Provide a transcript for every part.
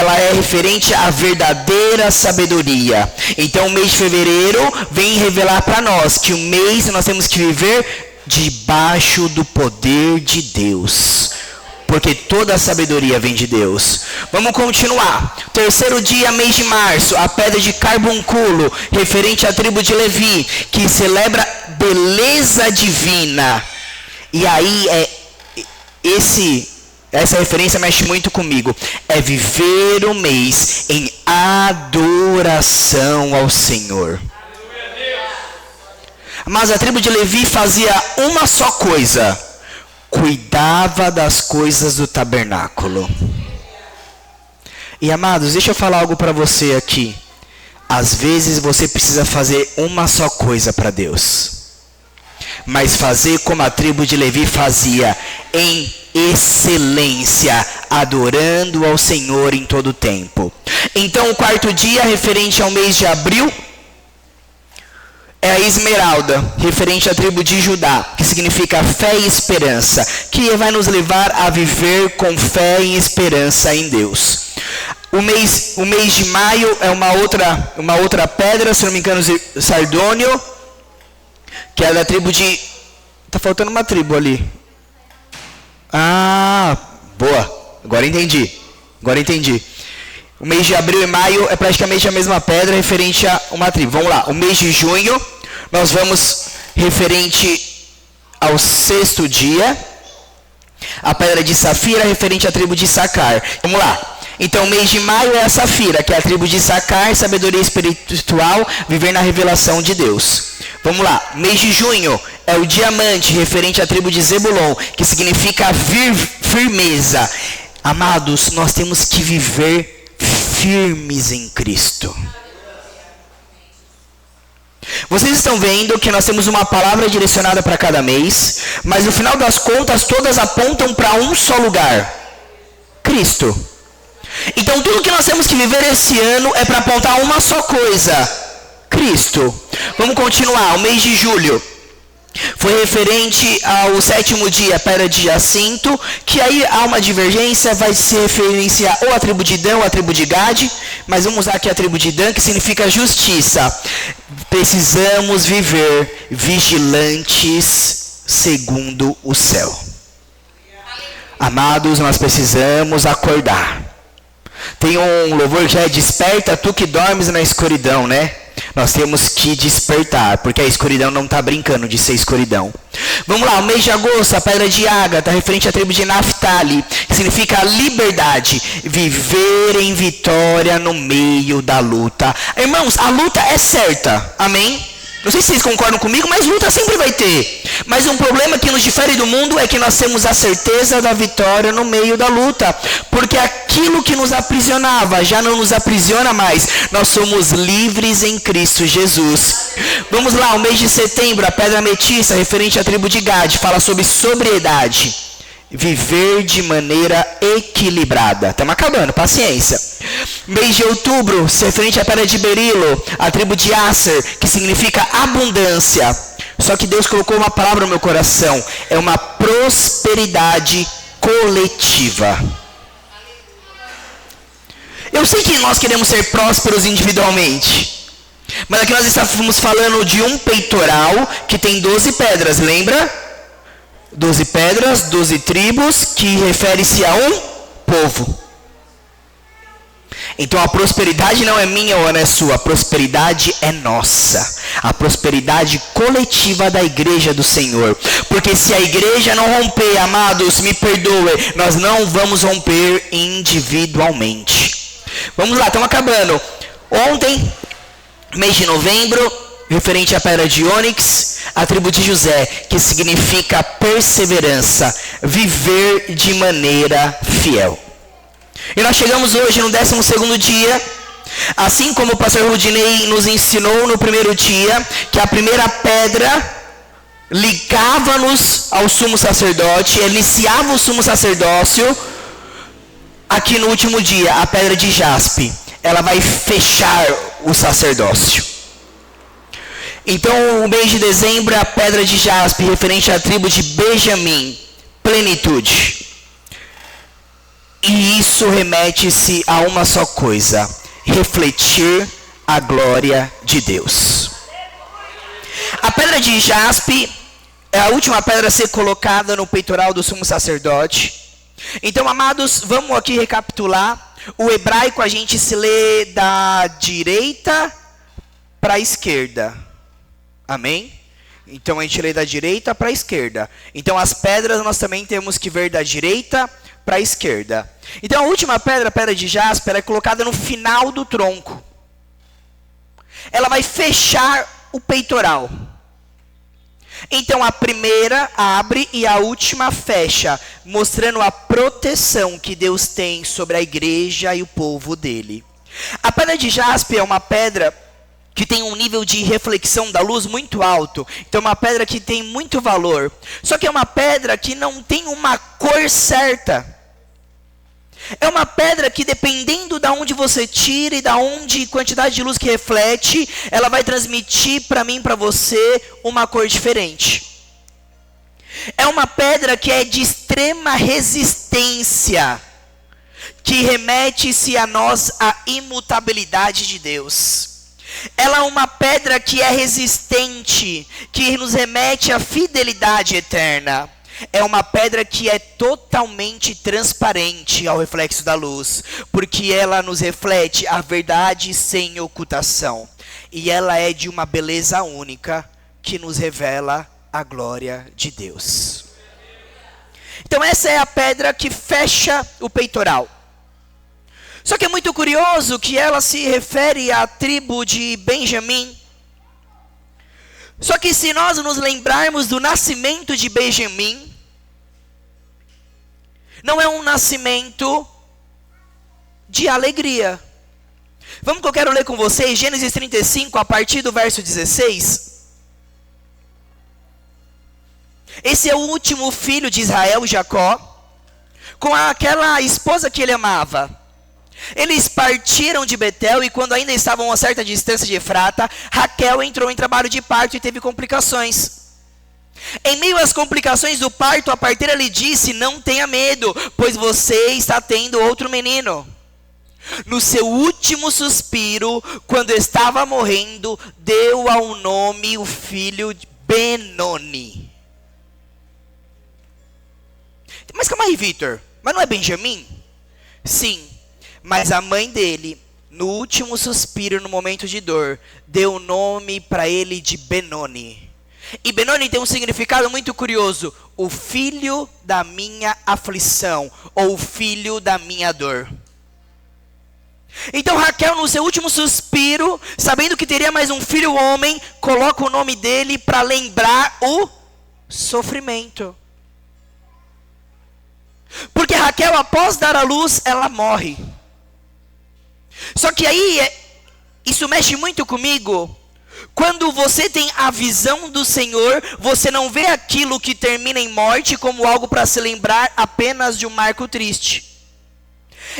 ela é referente à verdadeira sabedoria. Então o mês de fevereiro vem revelar para nós que o mês nós temos que viver debaixo do poder de Deus, porque toda a sabedoria vem de Deus. Vamos continuar. Terceiro dia, mês de março, a pedra de carbúnculo, referente à tribo de Levi, que celebra beleza divina. E aí essa referência mexe muito comigo. É viver o mês em adoração ao Senhor. Mas a tribo de Levi fazia uma só coisa: cuidava das coisas do tabernáculo. E amados, deixa eu falar algo para você aqui. Às vezes você precisa fazer uma só coisa para Deus, mas fazer como a tribo de Levi fazia, em excelência, adorando ao Senhor em todo o tempo. Então o quarto dia, referente ao mês de abril, é a esmeralda, referente à tribo de Judá, que significa fé e esperança, que vai nos levar a viver com fé e esperança em Deus. O mês de maio é uma outra pedra, se não me engano, sardônio, que é da tribo de... Tá faltando uma tribo ali. Ah, boa. Agora entendi. O mês de abril e maio é praticamente a mesma pedra, referente a uma tribo. Vamos lá. O mês de junho, nós vamos referente ao sexto dia. A pedra de safira, referente à tribo de Issacar. Vamos lá. Então, o mês de maio é a safira, que é a tribo de Issacar, sabedoria espiritual, viver na revelação de Deus. Vamos lá. Mês de junho é o diamante, referente à tribo de Zebulon, que significa firmeza. Amados, nós temos que viver firmes em Cristo. Vocês estão vendo que nós temos uma palavra direcionada para cada mês, mas no final das contas todas apontam para um só lugar: Cristo. Então tudo que nós temos que viver esse ano é para apontar uma só coisa: Cristo. Vamos continuar. O mês de julho foi referente ao sétimo dia, pedra de jacinto, que aí há uma divergência, vai se referenciar ou a tribo de Dan ou a tribo de Gade, mas vamos usar aqui a tribo de Dan, que significa justiça. Precisamos viver vigilantes segundo o céu. Amados, nós precisamos acordar. Tem um louvor que é: desperta tu que dormes na escuridão, né? Nós temos que despertar, porque a escuridão não está brincando de ser escuridão. Vamos lá, o mês de agosto, a pedra de Ágata, referente à tribo de Naftali, que significa liberdade, viver em vitória no meio da luta. Irmãos, a luta é certa, amém? Não sei se vocês concordam comigo, mas luta sempre vai ter. Mas um problema que nos difere do mundo é que nós temos a certeza da vitória no meio da luta. Porque aquilo que nos aprisionava já não nos aprisiona mais. Nós somos livres em Cristo Jesus. Vamos lá, o mês de setembro, a pedra ametista, referente à tribo de Gade, fala sobre sobriedade. Viver de maneira equilibrada. Estamos acabando, paciência. Mês de outubro, referente à pedra de berilo, a tribo de Asser, que significa abundância. Só que Deus colocou uma palavra no meu coração: é uma prosperidade coletiva. Eu sei que nós queremos ser prósperos individualmente, mas aqui nós estamos falando de um peitoral que tem 12 pedras, lembra? 12 pedras, 12 tribos, que refere-se a um povo. Então a prosperidade não é minha ou não é sua, a prosperidade é nossa. A prosperidade coletiva da igreja do Senhor. Porque se a igreja não romper, amados, me perdoe, nós não vamos romper individualmente. Vamos lá, estamos acabando. Ontem, mês de novembro, referente à pedra de ônix, a tribo de José, que significa perseverança, viver de maneira fiel. E nós chegamos hoje no 12º dia, assim como o pastor Rudinei nos ensinou no primeiro dia, que a primeira pedra ligava-nos ao sumo sacerdote, iniciava o sumo sacerdócio. Aqui no último dia, a pedra de jaspe, ela vai fechar o sacerdócio. Então, o mês de dezembro é a pedra de jaspe, referente à tribo de Benjamim, plenitude. E isso remete-se a uma só coisa: refletir a glória de Deus. A pedra de jaspe é a última pedra a ser colocada no peitoral do sumo sacerdote. Então, amados, vamos aqui recapitular. O hebraico a gente se lê da direita para a esquerda. Amém? Então a gente lê da direita para a esquerda. Então as pedras nós também temos que ver da direita para a esquerda. Então a última pedra, a pedra de jaspe, ela é colocada no final do tronco. Ela vai fechar o peitoral. Então a primeira abre e a última fecha, mostrando a proteção que Deus tem sobre a igreja e o povo dele. A pedra de jaspe é uma pedra que tem um nível de reflexão da luz muito alto. Então é uma pedra que tem muito valor. Só que é uma pedra que não tem uma cor certa. É uma pedra que, dependendo de onde você tira e da onde quantidade de luz que reflete, ela vai transmitir para mim, para você, uma cor diferente. É uma pedra que é de extrema resistência, que remete-se a nós a imutabilidade de Deus. Ela é uma pedra que é resistente, que nos remete à fidelidade eterna. É uma pedra que é totalmente transparente ao reflexo da luz, porque ela nos reflete a verdade sem ocultação. E ela é de uma beleza única, que nos revela a glória de Deus. Então essa é a pedra que fecha o peitoral. Só que é muito curioso que ela se refere à tribo de Benjamim. Só que se nós nos lembrarmos do nascimento de Benjamim, não é um nascimento de alegria. Vamos que eu quero ler com vocês, Gênesis 35, a partir do verso 16. Esse é o último filho de Israel, Jacó, com aquela esposa que ele amava. Eles partiram de Betel e quando ainda estavam a uma certa distância de Efrata, Raquel entrou em trabalho de parto e teve complicações. Em meio às complicações do parto, a parteira lhe disse: não tenha medo, pois você está tendo outro menino. No seu último suspiro, quando estava morrendo, deu ao nome o filho Benoni. Mas calma aí, Vitor, mas não é Benjamim? Sim, mas a mãe dele, no último suspiro, no momento de dor, deu o nome para ele de Benoni. E Benoni tem um significado muito curioso: o filho da minha aflição, ou o filho da minha dor. Então Raquel, no seu último suspiro, sabendo que teria mais um filho homem, coloca o nome dele para lembrar o sofrimento. Porque Raquel, após dar à luz, ela morre. Só que aí, isso mexe muito comigo. Quando você tem a visão do Senhor, você não vê aquilo que termina em morte como algo para se lembrar apenas de um marco triste.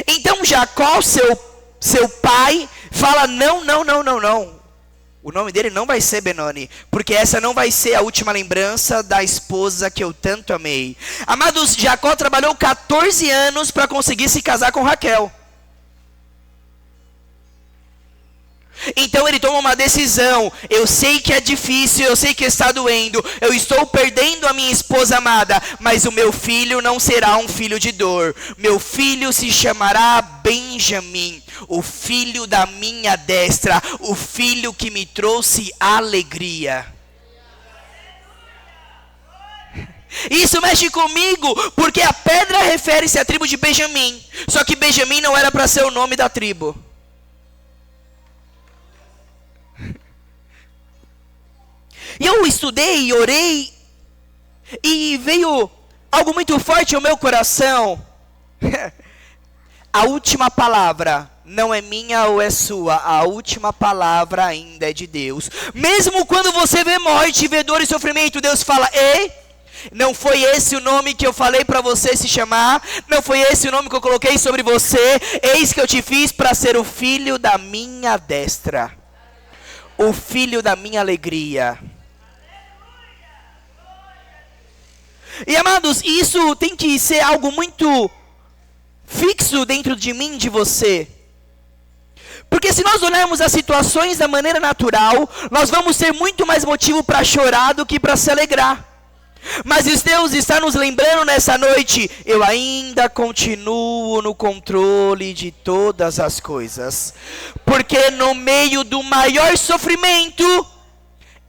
Então Jacó, seu pai, fala: não. O nome dele não vai ser Benoni, porque essa não vai ser a última lembrança da esposa que eu tanto amei. Amados, Jacó trabalhou 14 anos para conseguir se casar com Raquel. Então ele toma uma decisão: eu sei que é difícil, eu sei que está doendo, eu estou perdendo a minha esposa amada, mas o meu filho não será um filho de dor. Meu filho se chamará Benjamim, o filho da minha destra, o filho que me trouxe alegria. Isso mexe comigo, porque a pedra refere-se à tribo de Benjamim, só que Benjamim não era para ser o nome da tribo. E eu estudei e orei, e veio algo muito forte ao meu coração. A última palavra não é minha ou é sua, a última palavra ainda é de Deus. Mesmo quando você vê morte, vê dor e sofrimento, Deus fala: ei, não foi esse o nome que eu falei para você se chamar, não foi esse o nome que eu coloquei sobre você, eis que eu te fiz para ser o filho da minha destra, o filho da minha alegria. E amados, isso tem que ser algo muito fixo dentro de mim, de você. Porque se nós olharmos as situações da maneira natural, nós vamos ter muito mais motivo para chorar do que para se alegrar. Mas Deus está nos lembrando nessa noite, eu ainda continuo no controle de todas as coisas. Porque no meio do maior sofrimento,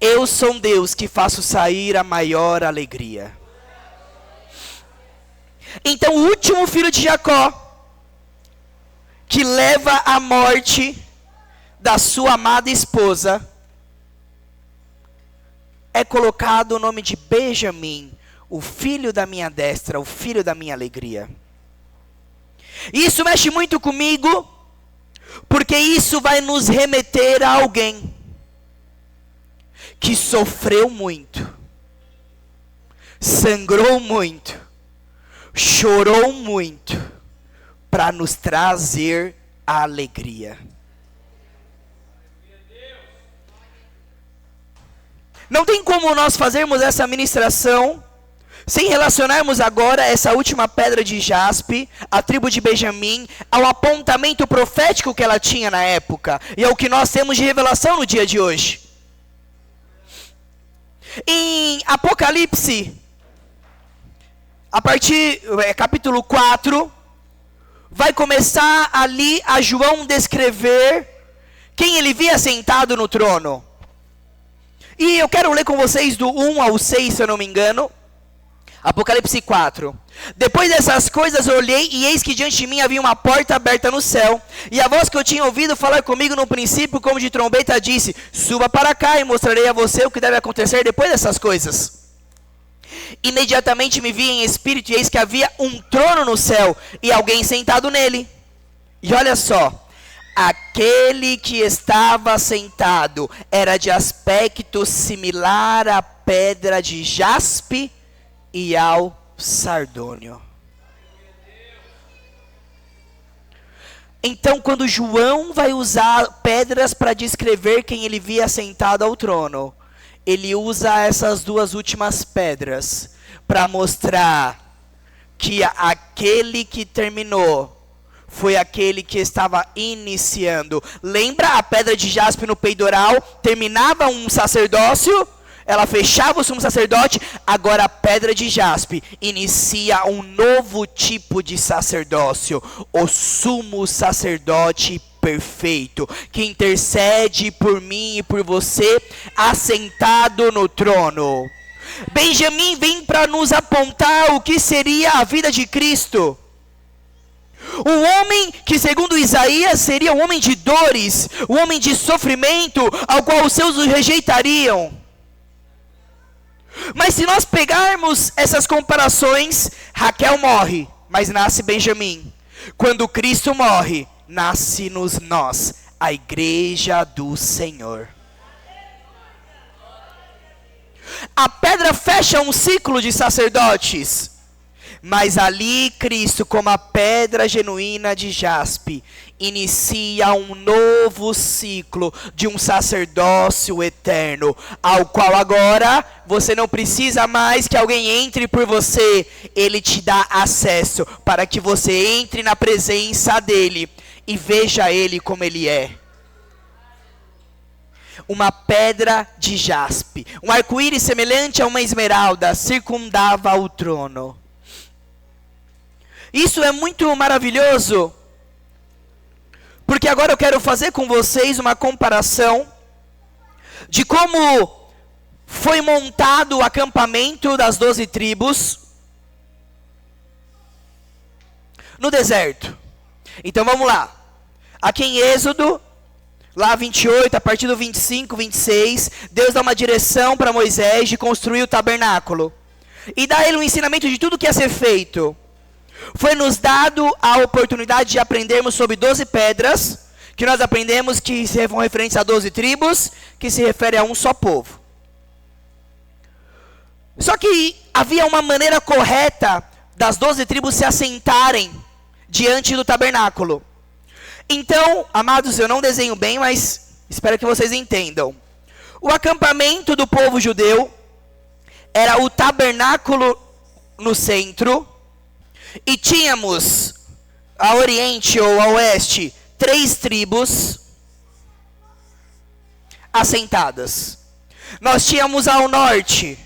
eu sou um Deus que faço sair a maior alegria. Então o último filho de Jacó, que leva à morte da sua amada esposa, é colocado o nome de Benjamim, o filho da minha destra, o filho da minha alegria. E isso mexe muito comigo, porque isso vai nos remeter a alguém que sofreu muito, sangrou muito, chorou muito, para nos trazer a alegria. Não tem como nós fazermos essa ministração sem relacionarmos agora essa última pedra de jaspe, a tribo de Benjamim, ao apontamento profético que ela tinha na época, e ao que nós temos de revelação no dia de hoje. Em Apocalipse, a partir capítulo 4, vai começar ali a João descrever quem ele via sentado no trono. E eu quero ler com vocês do 1 ao 6, se eu não me engano. Apocalipse 4. Depois dessas coisas eu olhei, e eis que diante de mim havia uma porta aberta no céu. E a voz que eu tinha ouvido falar comigo no princípio, como de trombeta, disse: suba para cá e mostrarei a você o que deve acontecer depois dessas coisas. Imediatamente me vi em espírito, e eis que havia um trono no céu, e alguém sentado nele. E olha só, aquele que estava sentado era de aspecto similar à pedra de jaspe e ao sardônio. Então, quando João vai usar pedras para descrever quem ele via sentado ao trono, ele usa essas duas últimas pedras para mostrar que aquele que terminou foi aquele que estava iniciando. Lembra a pedra de jaspe no peitoral? Terminava um sacerdócio, ela fechava o sumo sacerdote. Agora a pedra de jaspe inicia um novo tipo de sacerdócio, o sumo sacerdote perfeito, que intercede por mim e por você, assentado no trono. Benjamim vem para nos apontar o que seria a vida de Cristo. Um homem que, segundo Isaías, seria um homem de dores, um homem de sofrimento, ao qual os seus o rejeitariam. Mas se nós pegarmos essas comparações, Raquel morre, mas nasce Benjamim. Quando Cristo morre, nasce-nos nós, a igreja do Senhor. A pedra fecha um ciclo de sacerdotes, mas ali Cristo, como a pedra genuína de jaspe, inicia um novo ciclo de um sacerdócio eterno, ao qual agora você não precisa mais que alguém entre por você. Ele te dá acesso para que você entre na presença dele e veja ele como ele é. Uma pedra de jaspe, um arco-íris semelhante a uma esmeralda circundava o trono. Isso é muito maravilhoso, porque agora eu quero fazer com vocês uma comparação de como foi montado o acampamento das 12 tribos no deserto. Então vamos lá. Aqui em Êxodo, lá 28, a partir do 25, 26, Deus dá uma direção para Moisés de construir o tabernáculo. E dá a ele um ensinamento de tudo que ia ser feito. Foi nos dado a oportunidade de aprendermos sobre 12 pedras, que nós aprendemos que são referentes a 12 tribos, que se refere a um só povo. Só que havia uma maneira correta das 12 tribos se assentarem diante do tabernáculo. Então, amados, eu não desenho bem, mas espero que vocês entendam. O acampamento do povo judeu era o tabernáculo no centro, e tínhamos a oriente ou a oeste, 3 tribos assentadas. Nós tínhamos ao norte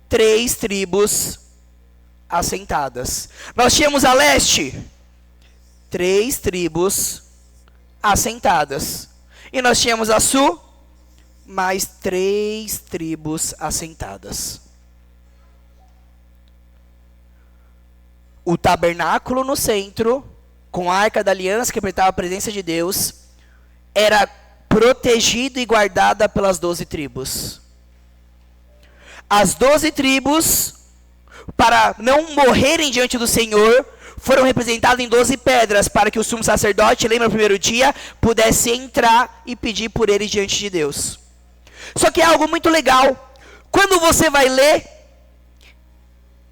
3 tribos assentadas. Nós tínhamos a leste 3 tribos assentadas. E nós tínhamos a sul mais 3 tribos assentadas. O tabernáculo no centro, com a arca da aliança que representava a presença de Deus, era protegido e guardada pelas 12 tribos. As 12 tribos, para não morrerem diante do Senhor, foram representadas em 12 pedras, para que o sumo sacerdote, lembra no primeiro dia, pudesse entrar e pedir por eles diante de Deus. Só que é algo muito legal. Quando você vai ler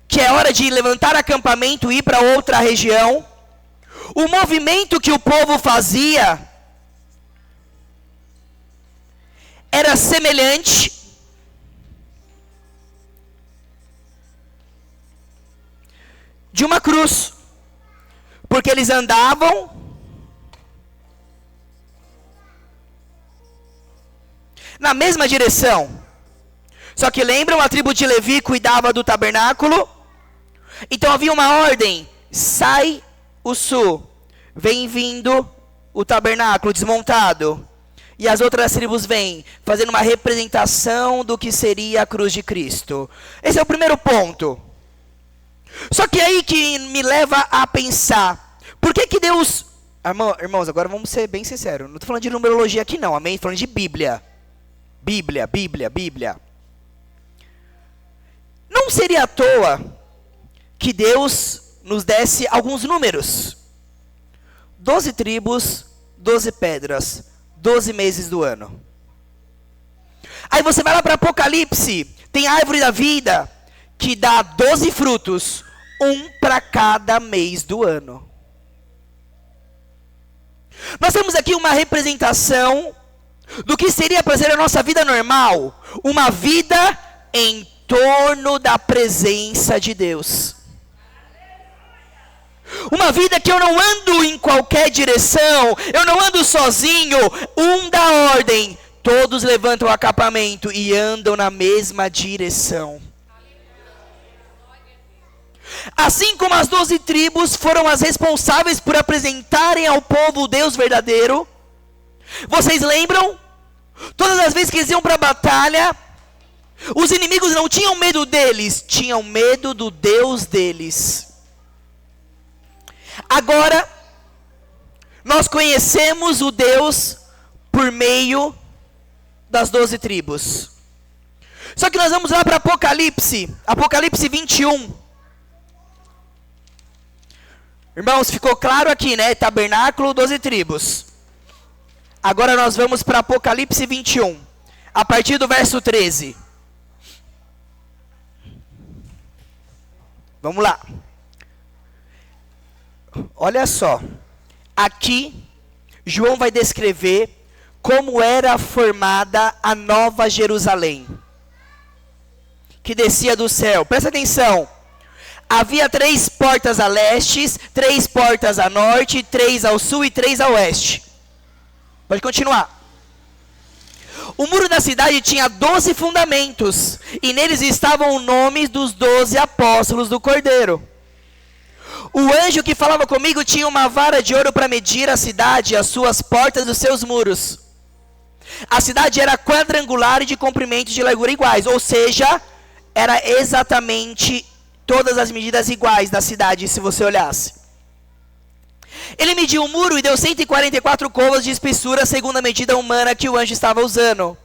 que é hora de levantar acampamento e ir para outra região, o movimento que o povo fazia era semelhante de uma cruz, porque eles andavam na mesma direção. Só que lembram, a tribo de Levi cuidava do tabernáculo, então havia uma ordem: sai o sul, vem vindo o tabernáculo desmontado, e as outras tribos vêm, fazendo uma representação do que seria a cruz de Cristo. Esse é o primeiro ponto. Só que aí que me leva a pensar, por que Deus... Irmãos, agora vamos ser bem sinceros, não estou falando de numerologia aqui não, amém? Estou falando de Bíblia. Bíblia. Não seria à toa que Deus nos desse alguns números. 12 tribos, 12 pedras, 12 meses do ano. Aí você vai lá para Apocalipse, tem a árvore da vida, que dá 12 frutos, um para cada mês do ano. Nós temos aqui uma representação do que seria para ser a nossa vida normal, uma vida em torno da presença de Deus. Uma vida que eu não ando em qualquer direção, eu não ando sozinho, da ordem, todos levantam o acampamento e andam na mesma direção. Assim como as 12 tribos foram as responsáveis por apresentarem ao povo o Deus verdadeiro, vocês lembram? Todas as vezes que eles iam para a batalha, os inimigos não tinham medo deles, tinham medo do Deus deles. Agora, nós conhecemos o Deus por meio das 12 tribos. Só que nós vamos lá para Apocalipse 21. Irmãos, ficou claro aqui, né? Tabernáculo, 12 tribos. Agora nós vamos para Apocalipse 21, a partir do verso 13. Vamos lá. Olha só. Aqui, João vai descrever como era formada a nova Jerusalém, que descia do céu. Presta atenção. Havia 3 portas a leste, 3 portas a norte, 3 ao sul e 3 a oeste. Pode continuar. O muro da cidade tinha 12 fundamentos, e neles estavam os nomes dos 12 apóstolos do Cordeiro. O anjo que falava comigo tinha uma vara de ouro para medir a cidade, as suas portas e os seus muros. A cidade era quadrangular e de comprimento e de largura iguais, ou seja, era exatamente todas as medidas iguais da cidade, se você olhasse. Ele mediu o muro e deu 144 côvados de espessura, segundo a medida humana que o anjo estava usando.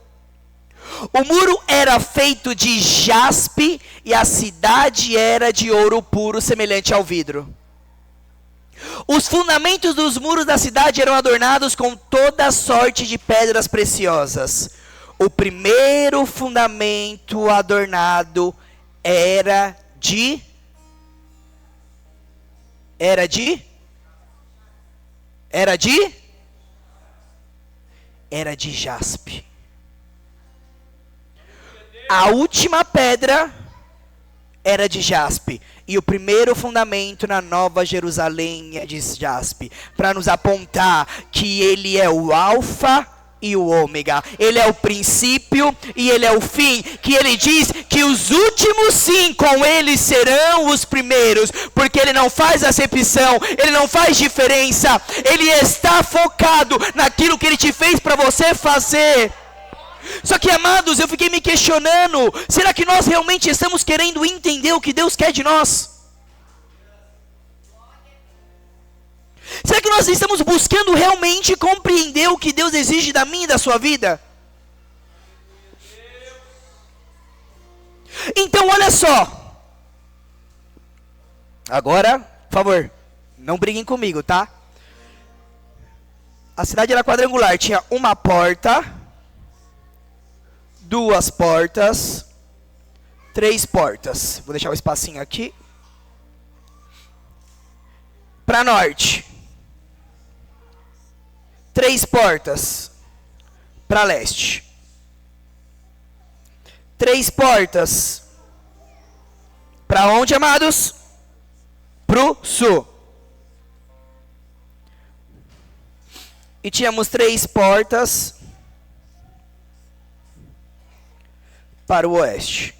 O muro era feito de jaspe e a cidade era de ouro puro, semelhante ao vidro. Os fundamentos dos muros da cidade eram adornados com toda sorte de pedras preciosas. O primeiro fundamento adornado era de jaspe. A última pedra era de jaspe. E o primeiro fundamento na Nova Jerusalém é de jaspe, para nos apontar que ele é o alfa e o ômega, ele é o princípio e ele é o fim, que ele diz que os últimos sim com ele serão os primeiros, porque ele não faz acepção, ele não faz diferença, ele está focado naquilo que ele te fez para você fazer. Só que, amados, eu fiquei me questionando, será que nós realmente estamos querendo entender o que Deus quer de nós? Será que nós estamos buscando realmente compreender o que Deus exige da minha e da sua vida? Então, olha só. Agora, por favor, não briguem comigo, tá? A cidade era quadrangular, tinha uma porta, 2 portas, 3 portas. Vou deixar um espacinho aqui. Para norte. 3 portas para leste. 3 portas para onde, amados? Pro sul. E tínhamos 3 portas para o oeste.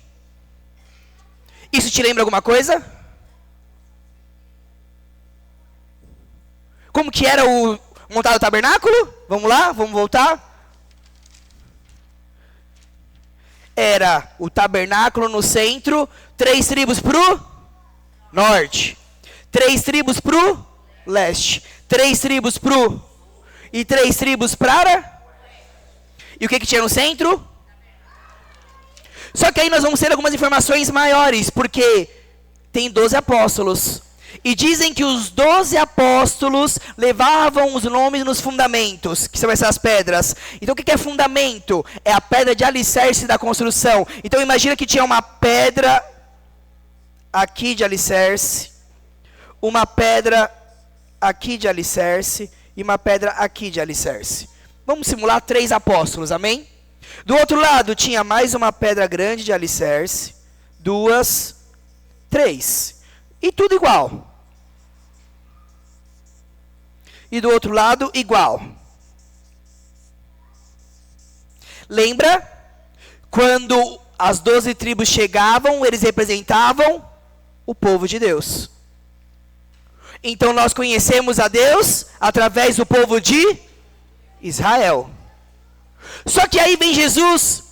Isso te lembra alguma coisa? Como que era o montado o tabernáculo? Vamos lá, vamos voltar. Era o tabernáculo no centro, 3 tribos pro norte, 3 tribos pro leste, 3 tribos pro e 3 tribos para. E o que tinha no centro? Só que aí nós vamos ter algumas informações maiores, porque tem 12 apóstolos. E dizem que os 12 apóstolos levavam os nomes nos fundamentos, que são essas pedras. Então o que é fundamento? É a pedra de alicerce da construção. Então imagina que tinha uma pedra aqui de alicerce, uma pedra aqui de alicerce e uma pedra aqui de alicerce. Vamos simular 3 apóstolos, amém? Do outro lado tinha mais uma pedra grande de alicerce, 2, 3. E tudo igual. E do outro lado, igual. Lembra? Quando as 12 tribos chegavam, eles representavam o povo de Deus. Então nós conhecemos a Deus através do povo de Israel. Só que aí vem Jesus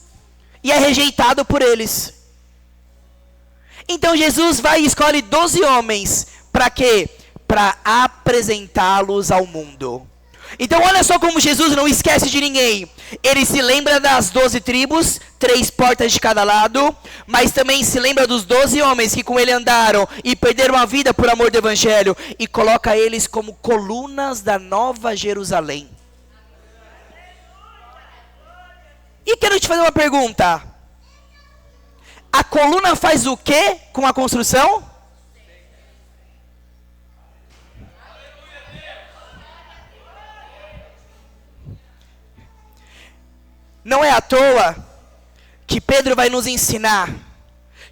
e é rejeitado por eles. Então Jesus vai e escolhe 12 homens. Para quê? Para apresentá-los ao mundo. Então olha só como Jesus não esquece de ninguém. Ele se lembra das 12 tribos, 3 portas de cada lado, mas também se lembra dos 12 homens que com ele andaram e perderam a vida por amor do evangelho, e coloca eles como colunas da Nova Jerusalém. E quero te fazer uma pergunta. A coluna faz o que com a construção? Não é à toa que Pedro vai nos ensinar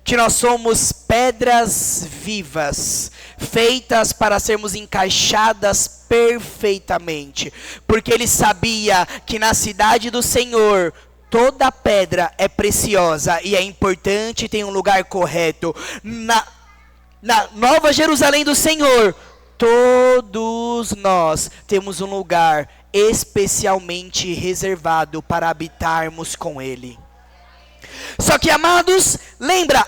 que nós somos pedras vivas, feitas para sermos encaixadas perfeitamente. Porque ele sabia que na cidade do Senhor toda pedra é preciosa e é importante ter um lugar correto. Na Nova Jerusalém do Senhor, todos nós temos um lugar especialmente reservado para habitarmos com Ele. Só que, amados, lembra,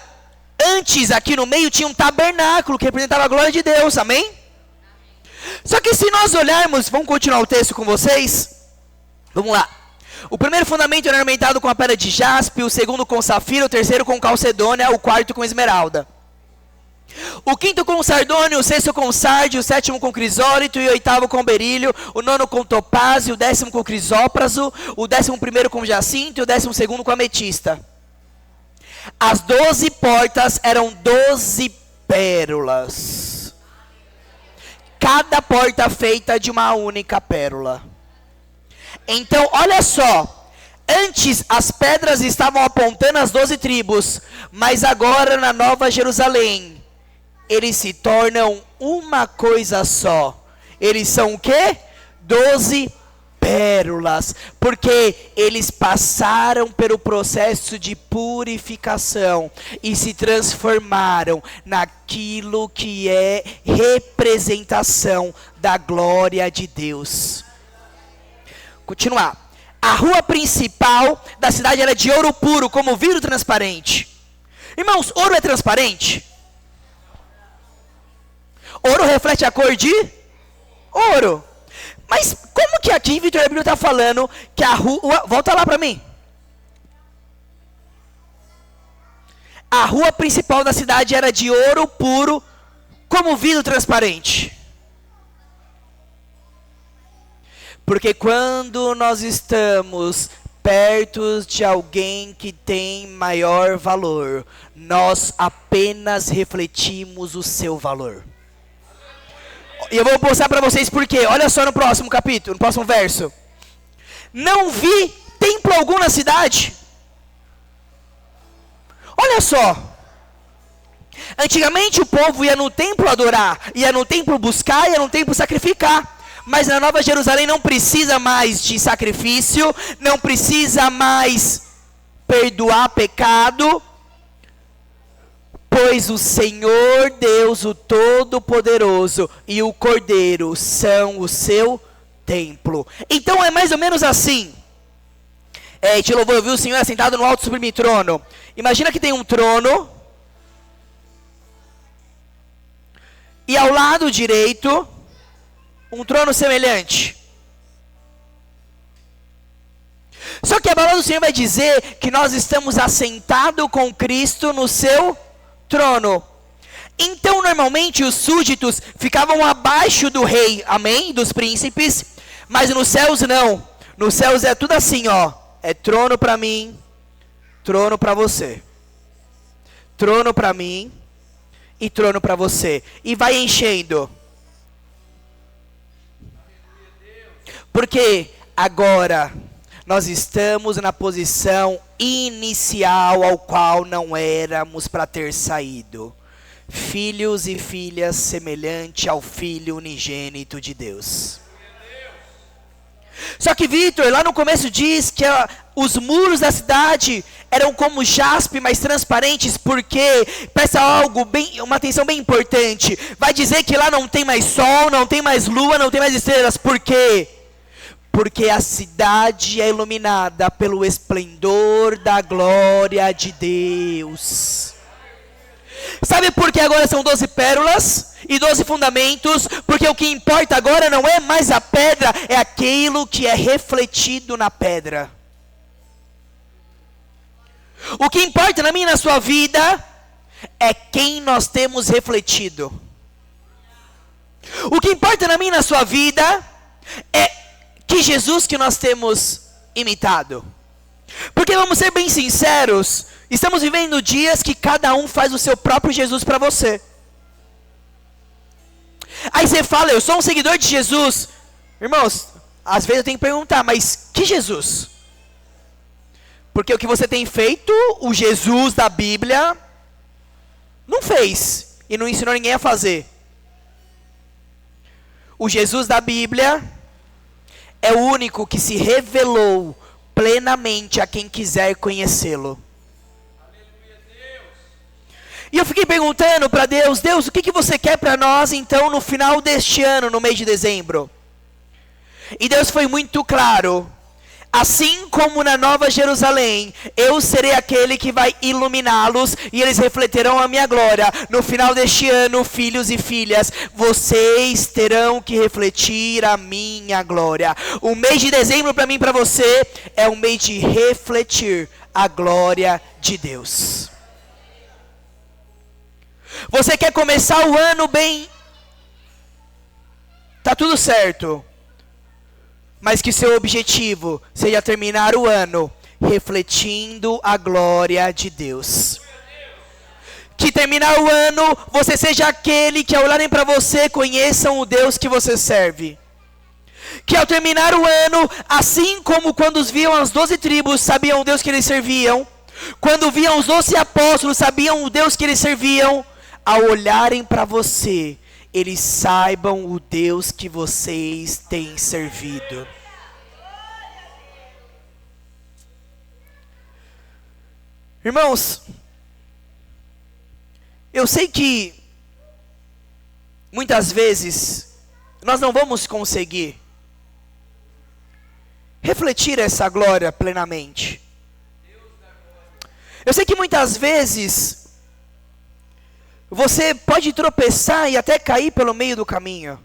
antes aqui no meio tinha um tabernáculo que representava a glória de Deus, amém? Só que se nós olharmos, vamos continuar o texto com vocês? Vamos lá. O primeiro fundamento era ornamentado com a pedra de jaspe, o segundo com safira, o terceiro com calcedônia, o quarto com esmeralda. O quinto com sardônio, o sexto com sardio, o sétimo com crisólito e o oitavo com berílio, o nono com topázio, o 10º com crisópraso, o 11º com jacinto e o 12º com ametista. As 12 portas eram 12 pérolas. Cada porta feita de uma única pérola. Então, olha só, Antes as pedras estavam apontando as 12 tribos, mas agora na Nova Jerusalém, eles se tornam uma coisa só. Eles são o quê? 12 pérolas, porque eles passaram pelo processo de purificação e se transformaram naquilo que é representação da glória de Deus. Continuar. A rua principal da cidade era de ouro puro, como vidro transparente. Irmãos, ouro é transparente? Ouro reflete a cor de ouro. Mas como que aqui, Vitor, a Bíblia está falando que a rua... Volta lá para mim. A rua principal da cidade era de ouro puro, como vidro transparente. Porque quando nós estamos perto de alguém que tem maior valor, nós apenas refletimos o seu valor. E eu vou mostrar para vocês por quê. Olha só no próximo capítulo, no próximo verso. Não vi templo algum na cidade. Olha só. Antigamente o povo ia no templo adorar, ia no templo buscar, ia no templo sacrificar. Mas na Nova Jerusalém não precisa mais de sacrifício, não precisa mais perdoar pecado, pois o Senhor Deus, o Todo-Poderoso e o Cordeiro são o seu templo. Então é mais ou menos assim. Te louvou, eu vi o Senhor assentado no alto e sublime trono. Imagina que tem um trono, e ao lado direito um trono semelhante. Só que a palavra do Senhor vai dizer que nós estamos assentados com Cristo no seu trono. Então normalmente os súditos ficavam abaixo do rei, amém? Dos príncipes. Mas nos céus não. Nos céus é tudo assim, ó. É trono para mim, trono para você. Trono para mim e trono para você. E vai enchendo. Porque agora nós estamos na posição inicial ao qual não éramos para ter saído. Filhos e filhas semelhante ao Filho unigênito de Deus. Só que Vitor, lá no começo diz que os muros da cidade eram como jaspe, mas transparentes, porque, presta uma atenção bem importante, vai dizer que lá não tem mais sol, não tem mais lua, não tem mais estrelas, por quê? Porque a cidade é iluminada pelo esplendor da glória de Deus. Sabe por que agora são 12 pérolas e 12 fundamentos? Porque o que importa agora não é mais a pedra, é aquilo que é refletido na pedra. O que importa na minha e na sua vida é quem nós temos refletido. O que importa na minha e na sua vida é que Jesus que nós temos imitado. Porque vamos ser bem sinceros, estamos vivendo dias que cada um faz o seu próprio Jesus para você. Aí você fala, eu sou um seguidor de Jesus. Irmãos, às vezes eu tenho que perguntar, mas que Jesus? Porque o que você tem feito, o Jesus da Bíblia não fez e não ensinou ninguém a fazer. O Jesus da Bíblia é o único que se revelou plenamente a quem quiser conhecê-lo. E eu fiquei perguntando para Deus, o que você quer para nós então no final deste ano, no mês de dezembro? E Deus foi muito claro. Assim como na Nova Jerusalém, eu serei aquele que vai iluminá-los e eles refletirão a minha glória. No final deste ano, filhos e filhas, vocês terão que refletir a minha glória. O mês de dezembro para mim e para você é um mês de refletir a glória de Deus. Você quer começar o ano bem? Tá tudo certo. Mas que seu objetivo seja terminar o ano refletindo a glória de Deus. Que terminar o ano, você seja aquele que ao olharem para você conheçam o Deus que você serve. que ao terminar o ano, assim como quando os viam as 12 tribos, sabiam o Deus que eles serviam, quando viam os 12 apóstolos, sabiam o Deus que eles serviam, ao olharem para você, eles saibam o Deus que vocês têm servido. Irmãos, eu sei que muitas vezes nós não vamos conseguir refletir essa glória plenamente. Eu sei que muitas vezes você pode tropeçar e até cair pelo meio do caminho.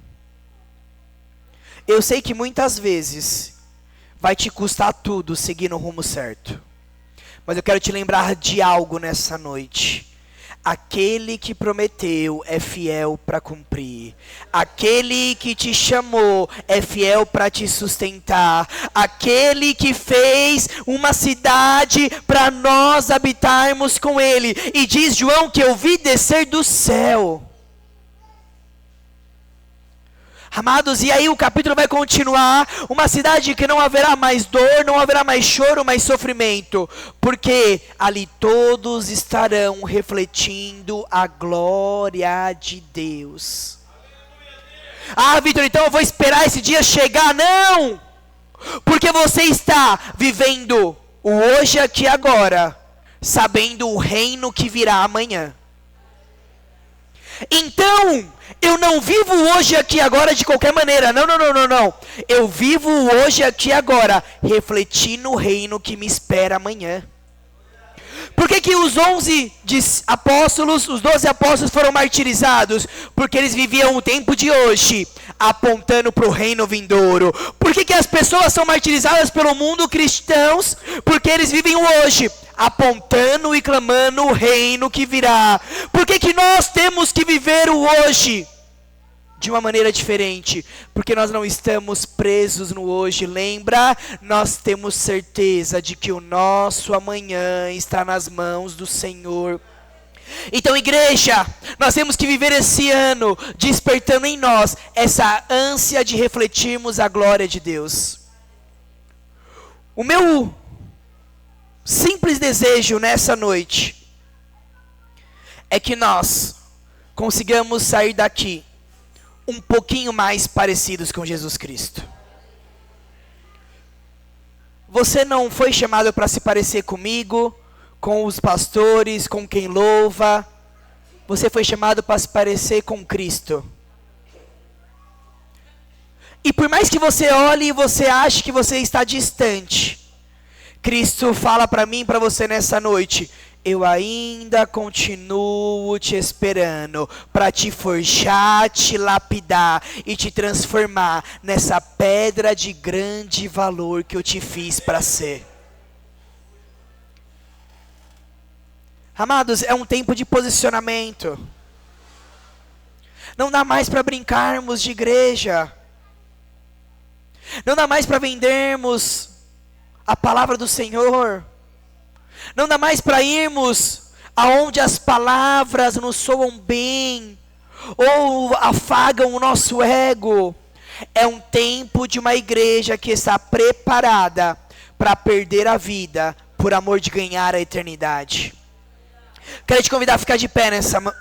Eu sei que muitas vezes vai te custar tudo seguir no rumo certo. Mas eu quero te lembrar de algo nessa noite. Aquele que prometeu é fiel para cumprir. Aquele que te chamou é fiel para te sustentar. Aquele que fez uma cidade para nós habitarmos com ele. E diz João que eu vi descer do céu. Amados, e aí o capítulo vai continuar, uma cidade que não haverá mais dor, não haverá mais choro, mais sofrimento, porque ali todos estarão refletindo a glória de Deus. Ah, Vitor, então eu vou esperar esse dia chegar? Não! Porque você está vivendo o hoje, aqui, agora, sabendo o reino que virá amanhã. Então, eu não vivo hoje, aqui, agora de qualquer maneira. Não. Eu vivo hoje, aqui, agora, refletindo o reino que me espera amanhã. Por que os 11 apóstolos, os 12 apóstolos foram martirizados? Porque eles viviam o tempo de hoje, apontando para o reino vindouro. Por que as pessoas são martirizadas pelo mundo, cristãos? Porque eles vivem o hoje, apontando e clamando o reino que virá. Por que nós temos que viver o hoje de uma maneira diferente? Porque nós não estamos presos no hoje. Lembra? Nós temos certeza de que o nosso amanhã está nas mãos do Senhor. Então, igreja, nós temos que viver esse ano despertando em nós essa ânsia de refletirmos a glória de Deus. O meu simples desejo nessa noite é que nós consigamos sair daqui um pouquinho mais parecidos com Jesus Cristo. Você não foi chamado para se parecer comigo, com os pastores, com quem louva. Você foi chamado para se parecer com Cristo. E por mais que você olhe e você ache que você está distante, Cristo fala para mim e para você nessa noite: eu ainda continuo te esperando para te forjar, te lapidar e te transformar nessa pedra de grande valor que eu te fiz para ser. Amados, é um tempo de posicionamento. Não dá mais para brincarmos de igreja. Não dá mais para vendermos a palavra do Senhor. Não dá mais para irmos aonde as palavras nos soam bem ou afagam o nosso ego. É um tempo de uma igreja que está preparada para perder a vida por amor de ganhar a eternidade. Quero te convidar a ficar de pé nessa noite.